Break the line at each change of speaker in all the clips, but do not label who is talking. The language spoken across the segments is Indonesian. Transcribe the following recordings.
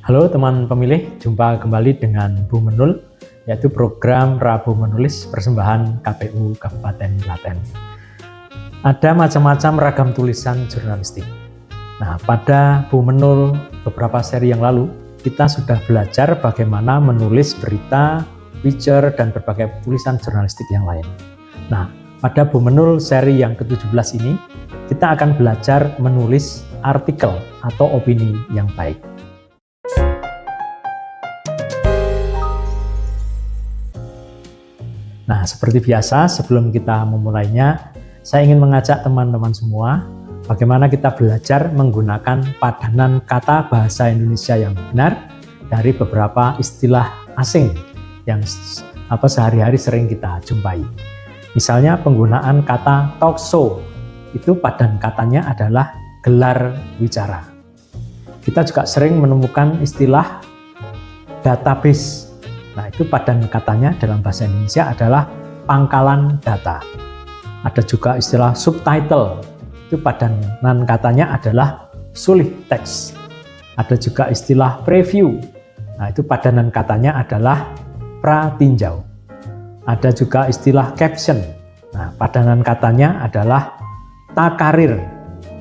Halo teman pemilih, jumpa kembali dengan Bu Menul, yaitu program Rabu Menulis persembahan KPU Kabupaten Klaten. Ada macam-macam ragam tulisan jurnalistik. Nah, pada Bu Menul beberapa seri yang lalu, kita sudah belajar bagaimana menulis berita, feature, dan berbagai tulisan jurnalistik yang lain. Nah, pada Bu Menul seri yang ke-17 ini, kita akan belajar menulis artikel atau opini yang baik. Nah, seperti biasa, sebelum kita memulainya, saya ingin mengajak teman-teman semua bagaimana kita belajar menggunakan padanan kata bahasa Indonesia yang benar dari beberapa istilah asing yang sehari-hari sering kita jumpai. Misalnya penggunaan kata talk show, itu padanan katanya adalah gelar wicara. Kita juga sering menemukan istilah database. Nah, itu padanan katanya dalam bahasa Indonesia adalah pangkalan data. Ada juga istilah subtitle, itu padanan katanya adalah sulih teks. Ada juga istilah preview, nah itu padanan katanya adalah pratinjau. Ada juga istilah caption, nah padanan katanya adalah takarir.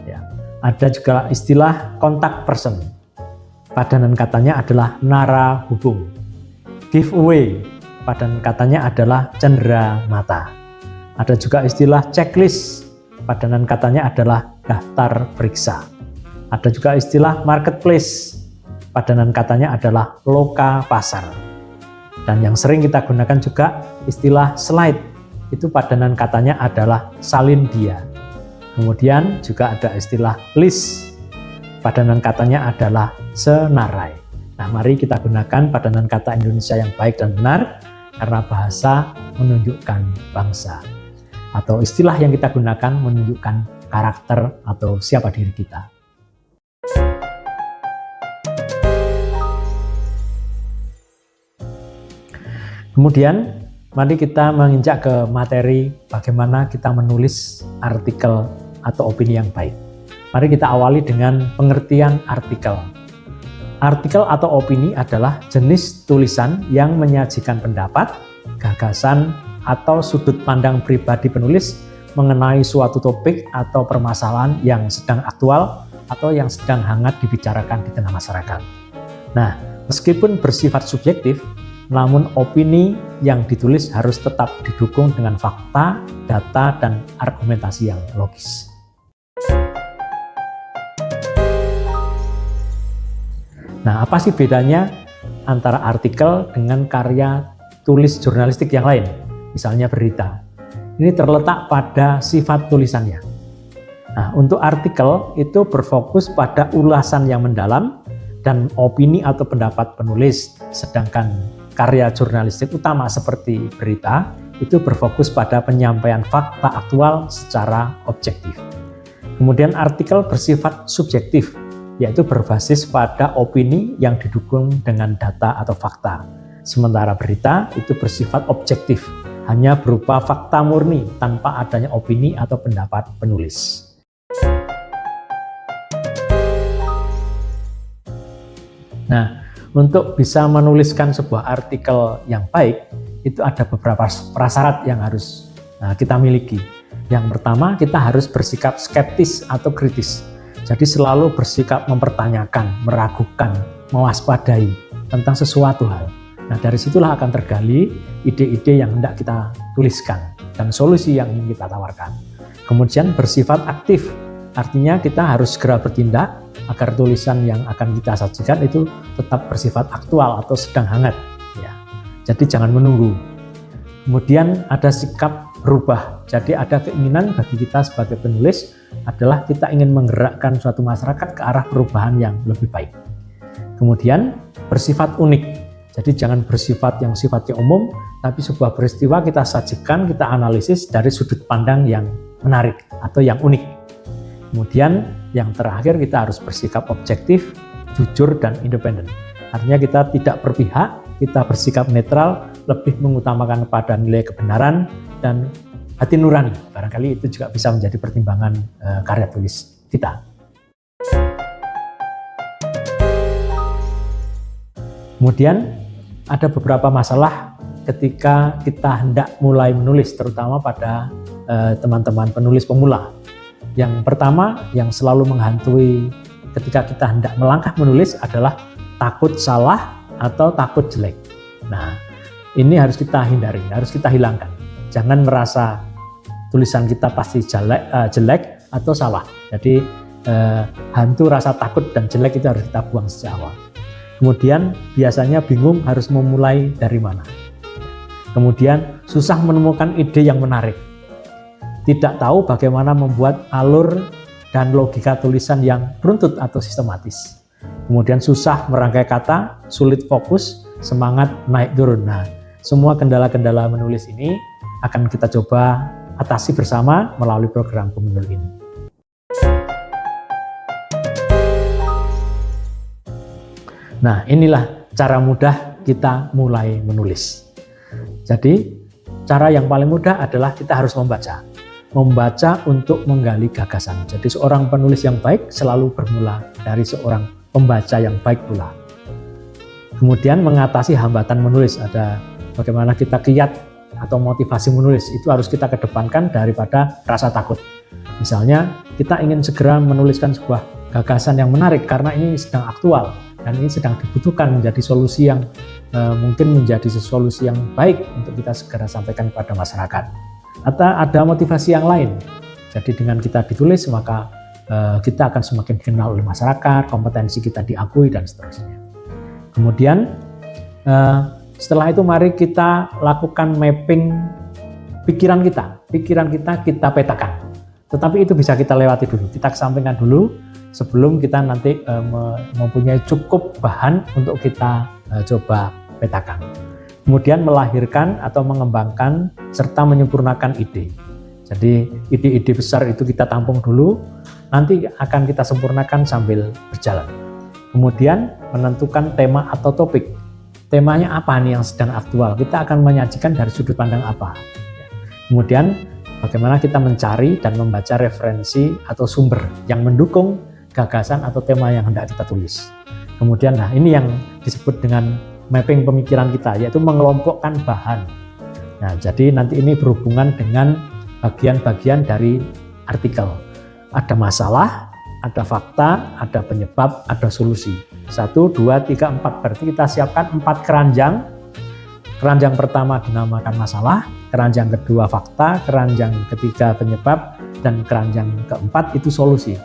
Ya. Ada juga istilah contact person, padanan katanya adalah narahubung. Giveaway, padanan katanya adalah cendera mata. Ada juga istilah checklist, padanan katanya adalah daftar periksa. Ada juga istilah marketplace, padanan katanya adalah loka pasar. Dan yang sering kita gunakan juga istilah slide, itu padanan katanya adalah salin dia. Kemudian juga ada istilah list, padanan katanya adalah senarai. Nah, mari kita gunakan padanan kata Indonesia yang baik dan benar, karena bahasa menunjukkan bangsa. Atau istilah yang kita gunakan menunjukkan karakter atau siapa diri kita. Kemudian, mari kita menginjak ke materi bagaimana kita menulis artikel atau opini yang baik. Mari kita awali dengan pengertian artikel. Artikel atau opini adalah jenis tulisan yang menyajikan pendapat, gagasan, atau sudut pandang pribadi penulis mengenai suatu topik atau permasalahan yang sedang aktual atau yang sedang hangat dibicarakan di tengah masyarakat. Nah, meskipun bersifat subjektif, namun opini yang ditulis harus tetap didukung dengan fakta, data, dan argumentasi yang logis. Nah, apa sih bedanya antara artikel dengan karya tulis jurnalistik yang lain? Misalnya berita. Ini terletak pada sifat tulisannya. Nah, untuk artikel itu berfokus pada ulasan yang mendalam dan opini atau pendapat penulis, sedangkan karya jurnalistik utama seperti berita itu berfokus pada penyampaian fakta aktual secara objektif. Kemudian artikel bersifat subjektif, yaitu berbasis pada opini yang didukung dengan data atau fakta. Sementara berita itu bersifat objektif, hanya berupa fakta murni tanpa adanya opini atau pendapat penulis. Nah, untuk bisa menuliskan sebuah artikel yang baik, itu ada beberapa prasyarat yang harus kita miliki. Yang pertama, kita harus bersikap skeptis atau kritis. Jadi selalu bersikap mempertanyakan, meragukan, mewaspadai tentang sesuatu hal. Nah, dari situlah akan tergali ide-ide yang hendak kita tuliskan dan solusi yang ingin kita tawarkan. Kemudian bersifat aktif, artinya kita harus segera bertindak agar tulisan yang akan kita sajikan itu tetap bersifat aktual atau sedang hangat. Ya. Jadi jangan menunggu. Kemudian ada sikap berubah. Jadi ada keinginan bagi kita sebagai penulis adalah kita ingin menggerakkan suatu masyarakat ke arah perubahan yang lebih baik. Kemudian bersifat unik. Jadi jangan bersifat yang sifatnya umum, tapi sebuah peristiwa kita sajikan, kita analisis dari sudut pandang yang menarik atau yang unik. Kemudian yang terakhir kita harus bersikap objektif, jujur, dan independen. Artinya kita tidak berpihak, kita bersikap netral, lebih mengutamakan pada nilai kebenaran dan hati nurani. Barangkali itu juga bisa menjadi pertimbangan karya tulis kita. Kemudian ada beberapa masalah ketika kita hendak mulai menulis, terutama pada teman-teman penulis pemula. Yang pertama yang selalu menghantui ketika kita hendak melangkah menulis adalah takut salah atau takut jelek. Nah, ini harus kita hindari, harus kita hilangkan. Jangan merasa tulisan kita pasti jelek atau salah. Jadi hantu rasa takut dan jelek itu harus kita buang sejak awal. Kemudian biasanya bingung harus memulai dari mana. Kemudian susah menemukan ide yang menarik. Tidak tahu bagaimana membuat alur dan logika tulisan yang runtut atau sistematis. Kemudian susah merangkai kata, sulit fokus, semangat naik turun. Nah, semua kendala-kendala menulis ini akan kita coba atasi bersama melalui program Pemenul ini. Nah, inilah cara mudah kita mulai menulis. Jadi, cara yang paling mudah adalah kita harus membaca. Membaca untuk menggali gagasan. Jadi, seorang penulis yang baik selalu bermula dari seorang pembaca yang baik pula. Kemudian mengatasi hambatan menulis. Ada bagaimana kita kiat atau motivasi menulis. Itu harus kita kedepankan daripada rasa takut. Misalnya, kita ingin segera menuliskan sebuah gagasan yang menarik karena ini sedang aktual. Dan ini sedang dibutuhkan menjadi solusi yang mungkin menjadi solusi yang baik untuk kita segera sampaikan kepada masyarakat. Atau ada motivasi yang lain. Jadi dengan kita ditulis maka kita akan semakin dikenal oleh masyarakat, kompetensi kita diakui dan seterusnya. Kemudian setelah itu mari kita lakukan mapping pikiran kita petakan. Tetapi itu bisa kita lewati dulu, kita kesampingkan dulu sebelum kita nanti mempunyai cukup bahan untuk kita coba petakan. Kemudian melahirkan atau mengembangkan serta menyempurnakan ide. Jadi ide-ide besar itu kita tampung dulu, nanti akan kita sempurnakan sambil berjalan. Kemudian menentukan tema atau topik. Temanya apa nih yang sedang aktual? Kita akan menyajikan dari sudut pandang apa. Kemudian bagaimana kita mencari dan membaca referensi atau sumber yang mendukung gagasan atau tema yang hendak kita tulis. Kemudian nah ini yang disebut dengan mapping pemikiran kita, yaitu mengelompokkan bahan. Nah, jadi nanti ini berhubungan dengan bagian-bagian dari artikel. Ada masalah, ada fakta, ada penyebab, ada solusi. 1, 2, 3, 4. Berarti kita siapkan 4 keranjang. Keranjang pertama dinamakan masalah, keranjang kedua fakta, keranjang ketiga penyebab, dan keranjang keempat itu solusi.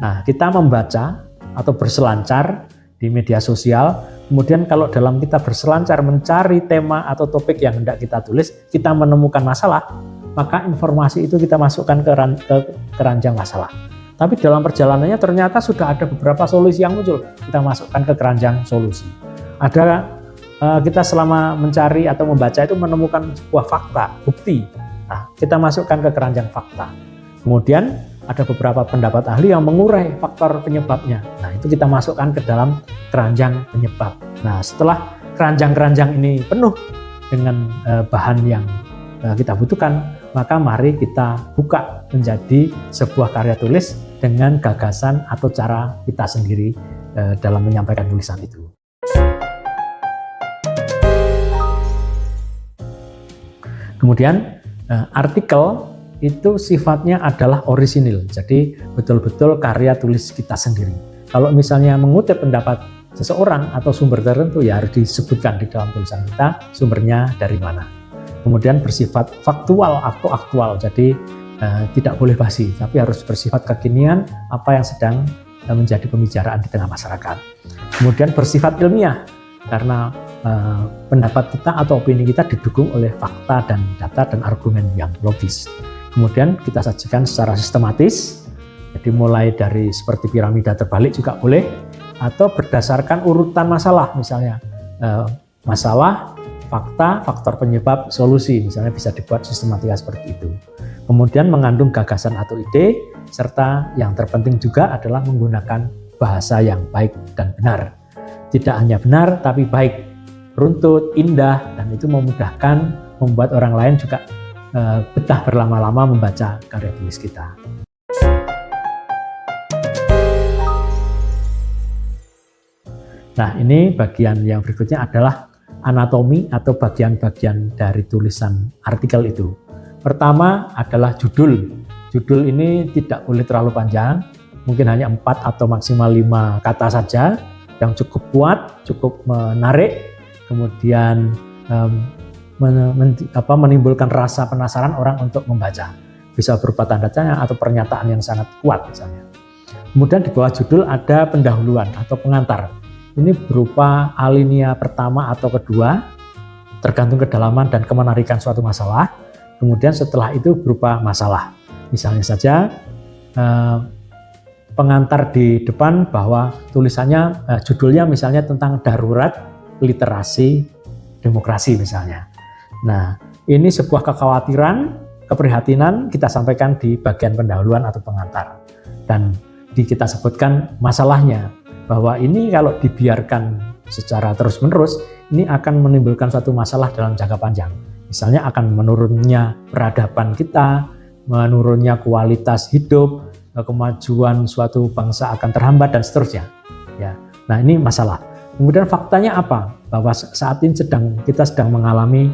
Nah, kita membaca atau berselancar di media sosial, kemudian kalau dalam kita berselancar mencari tema atau topik yang hendak kita tulis, kita menemukan masalah, maka informasi itu kita masukkan ke keranjang masalah. Tapi dalam perjalanannya ternyata sudah ada beberapa solusi yang muncul, kita masukkan ke keranjang solusi. Ada kita selama mencari atau membaca itu menemukan sebuah fakta, bukti. Nah, kita masukkan ke keranjang fakta. Kemudian ada beberapa pendapat ahli yang mengurai faktor penyebabnya. Nah, itu kita masukkan ke dalam keranjang penyebab. Nah, setelah keranjang-keranjang ini penuh dengan bahan yang kita butuhkan, maka mari kita buka menjadi sebuah karya tulis dengan gagasan atau cara kita sendiri dalam menyampaikan tulisan itu. Kemudian artikel itu sifatnya adalah orisinil, jadi betul-betul karya tulis kita sendiri. Kalau misalnya mengutip pendapat seseorang atau sumber tertentu, ya harus disebutkan di dalam tulisan kita sumbernya dari mana. Kemudian bersifat faktual atau aktual, jadi tidak boleh basi, tapi harus bersifat kekinian apa yang sedang menjadi pembicaraan di tengah masyarakat. Kemudian bersifat ilmiah, karena pendapat kita atau opini kita didukung oleh fakta dan data dan argumen yang logis. Kemudian kita sajikan secara sistematis, jadi mulai dari seperti piramida terbalik juga boleh, atau berdasarkan urutan masalah, misalnya masalah, fakta, faktor penyebab, solusi, misalnya bisa dibuat sistematika seperti itu. Kemudian mengandung gagasan atau ide, serta yang terpenting juga adalah menggunakan bahasa yang baik dan benar. Tidak hanya benar, tapi baik, runtut, indah, dan itu memudahkan membuat orang lain juga betah berlama-lama membaca karya tulis kita. Nah, ini bagian yang berikutnya adalah anatomi atau bagian-bagian dari tulisan artikel itu. Pertama adalah judul. Judul ini tidak boleh terlalu panjang, mungkin hanya 4 atau maksimal 5 kata saja, yang cukup kuat, cukup menarik, kemudian menimbulkan rasa penasaran orang untuk membaca. Bisa berupa tanda tanya atau pernyataan yang sangat kuat misalnya. Kemudian di bawah judul ada pendahuluan atau pengantar. Ini berupa alinea pertama atau kedua, tergantung kedalaman dan kemenarikan suatu masalah. Kemudian setelah itu berupa masalah. Misalnya saja pengantar di depan bahwa tulisannya, judulnya misalnya tentang darurat literasi demokrasi misalnya. Nah, ini sebuah kekhawatiran, keprihatinan kita sampaikan di bagian pendahuluan atau pengantar. Dan kita sebutkan masalahnya, bahwa ini kalau dibiarkan secara terus-menerus, ini akan menimbulkan suatu masalah dalam jangka panjang. Misalnya akan menurunnya peradaban kita, menurunnya kualitas hidup, kemajuan suatu bangsa akan terhambat dan seterusnya. Ya, nah ini masalah. Kemudian faktanya apa? Bahwa saat ini kita sedang mengalami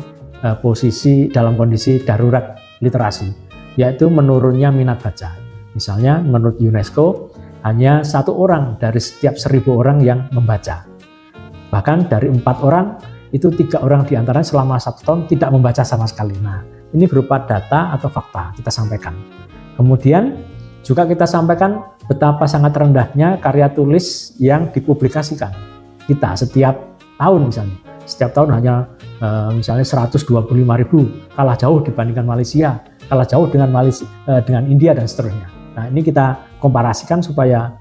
posisi dalam kondisi darurat literasi, yaitu menurunnya minat baca. Misalnya menurut UNESCO hanya 1 orang dari setiap 1000 orang yang membaca. Bahkan dari 4 orang itu 3 orang diantaranya selama 1 tahun tidak membaca sama sekali. Nah, ini berupa data atau fakta kita sampaikan. Kemudian juga kita sampaikan betapa sangat rendahnya karya tulis yang dipublikasikan. Kita setiap tahun misalnya, setiap tahun hanya misalnya 125.000, kalah jauh dibandingkan Malaysia, kalah jauh dengan India dan seterusnya. Nah, ini kita komparasikan supaya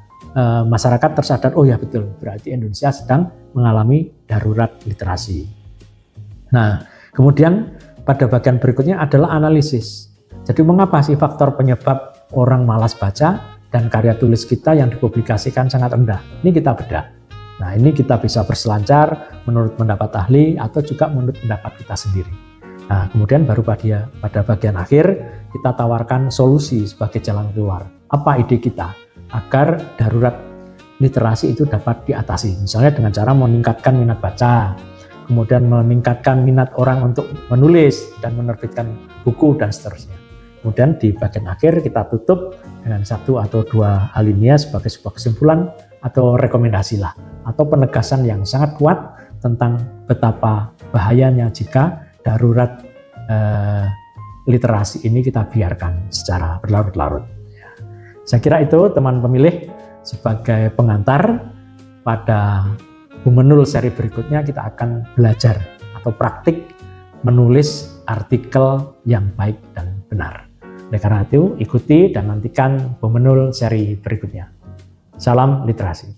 masyarakat tersadar, oh ya betul, berarti Indonesia sedang mengalami darurat literasi. Nah, kemudian pada bagian berikutnya adalah analisis. Jadi mengapa sih faktor penyebab orang malas baca dan karya tulis kita yang dipublikasikan sangat rendah? Ini kita bedah. Nah, ini kita bisa berselancar menurut pendapat ahli atau juga menurut pendapat kita sendiri. Nah, kemudian baru pada bagian akhir kita tawarkan solusi sebagai jalan keluar. Apa ide kita agar darurat literasi itu dapat diatasi? Misalnya dengan cara meningkatkan minat baca, kemudian meningkatkan minat orang untuk menulis dan menerbitkan buku dan seterusnya. Kemudian di bagian akhir kita tutup dengan 1 atau 2 alinea sebagai sebuah kesimpulan atau rekomendasi lah, atau penegasan yang sangat kuat tentang betapa bahayanya jika darurat literasi ini kita biarkan secara berlarut-larut. Saya kira itu teman pemilih sebagai pengantar. Pada Bumenul seri berikutnya kita akan belajar atau praktik menulis artikel yang baik dan benar. Oleh karena itu ikuti dan nantikan Bumenul seri berikutnya. Salam literasi.